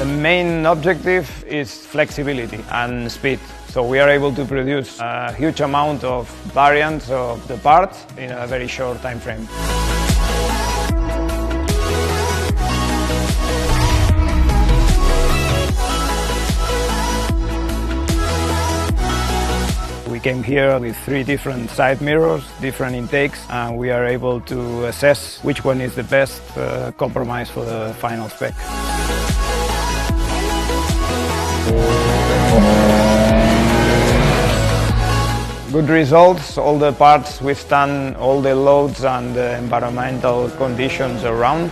main objective is flexibility and speed. So we are able to produce a huge amount of variants of the parts in a very short time frame. We came here with 3 different side mirrors, different intakes, and we are able to assess which one is the best compromise for the final spec. Good results, all the parts withstand all the loads and the environmental conditions around.